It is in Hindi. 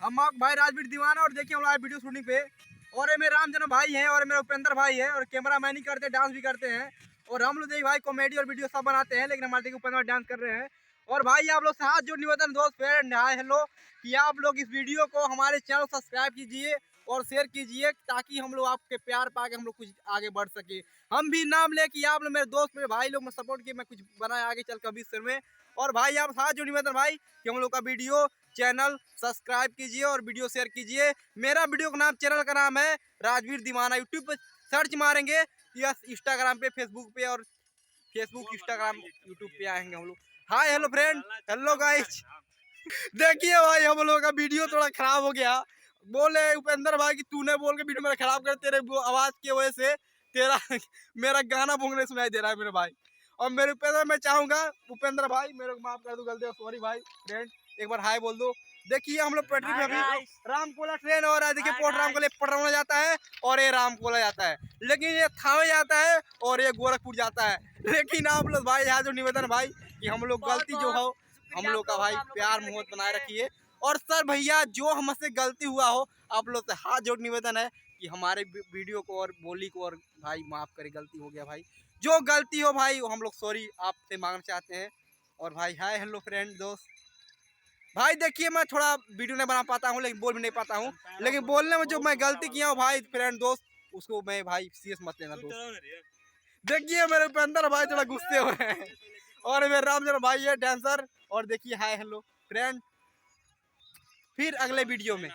हम भाई राजवीर दीवाना और देखिए हम लोग वीडियो शूटिंग पे। और ये मेरे रामजन्म भाई हैं और मेरा उपेंद्र भाई है और कैमरा मैन ही करते हैं, डांस भी करते हैं। और हम लोग देखिए भाई कॉमेडी और वीडियो सब बनाते हैं, लेकिन हमारे देखिए उपेंद्र भाई डांस कर रहे हैं। और भाई आप लोग से हाथ जोड़ निवेदन दोस्त फ्रेंड हाय हेलो कि आप लोग इस वीडियो को हमारे चैनल सब्सक्राइब कीजिए और शेयर कीजिए, ताकि हम लोग आपके प्यार पाके हम लोग कुछ आगे बढ़ सके। हम भी नाम ले कि आप लोग मेरे दोस्त मेरे भाई लोग में सपोर्ट किए, मैं कुछ बनाए आगे चल कर भविष्य में। और भाई आप हाथ जोड़ निवेदन भाई कि हम लोग का वीडियो चैनल सब्सक्राइब कीजिए और वीडियो शेयर कीजिए। मेरा वीडियो का नाम चैनल का नाम है राजवीर दीवाना। यूट्यूब पे सर्च मारेंगे या इंस्टाग्राम पे फेसबुक पे, और फेसबुक इंस्टाग्राम यूट्यूब पे आएंगे हम लोग। Hi hello friend, hello guys. देखिए भाई हम लोगों का वीडियो थोड़ा खराब हो गया। बोले उपेंद्र भाई कि तूने बोल के वीडियो मेरा खराब कर, तेरे आवाज की वजह से तेरा मेरा गाना भूंगने सुनाई दे रहा है मेरे भाई। और मेरे उपेंद्र मैं चाहूंगा उपेंद्र भाई मेरे को माफ कर दो गलती, सॉरी भाई फ्रेंड, एक बार हाय बोल दो। देखिए हम लोग पटरी पे अभी रामकोला ट्रेन हो रहा है। देखिए पोर्ट रामकोला पटरौना जाता है और ये रामकोला जाता है, लेकिन ये थावे जाता है और ये गोरखपुर जाता है। लेकिन आप लोग भाई यहाँ जो निवेदन भाई कि हम लोग गलती जो हो हम लोग का भाई प्यार मोहब्बत बनाए रखिए। और सर भैया जो हमसे गलती हुआ हो आप लोग से हाथ जोड़ निवेदन है कि हमारे वीडियो को और बोली को और भाई माफ करे, गलती हो गया भाई। जो गलती हो भाई हम लोग सॉरी आपसे मांगना चाहते हैं। और भाई हाय हेलो फ्रेंड दोस्त भाई, देखिए मैं थोड़ा वीडियो नहीं बना पाता हूँ लेकिन बोल भी नहीं पाता हूँ, लेकिन बोलने में जो मैं गलती किया हूँ भाई फ्रेंड दोस्त उसको मैं भाई सीरियस मत लेना दोस्त। देखिए मेरे उपेंद्र भाई थोड़ा गुस्से हो रहे हैं और मेरे रामचंद्र भाई है डांसर। और देखिए हाय हेलो फ्रेंड, फिर अगले वीडियो में।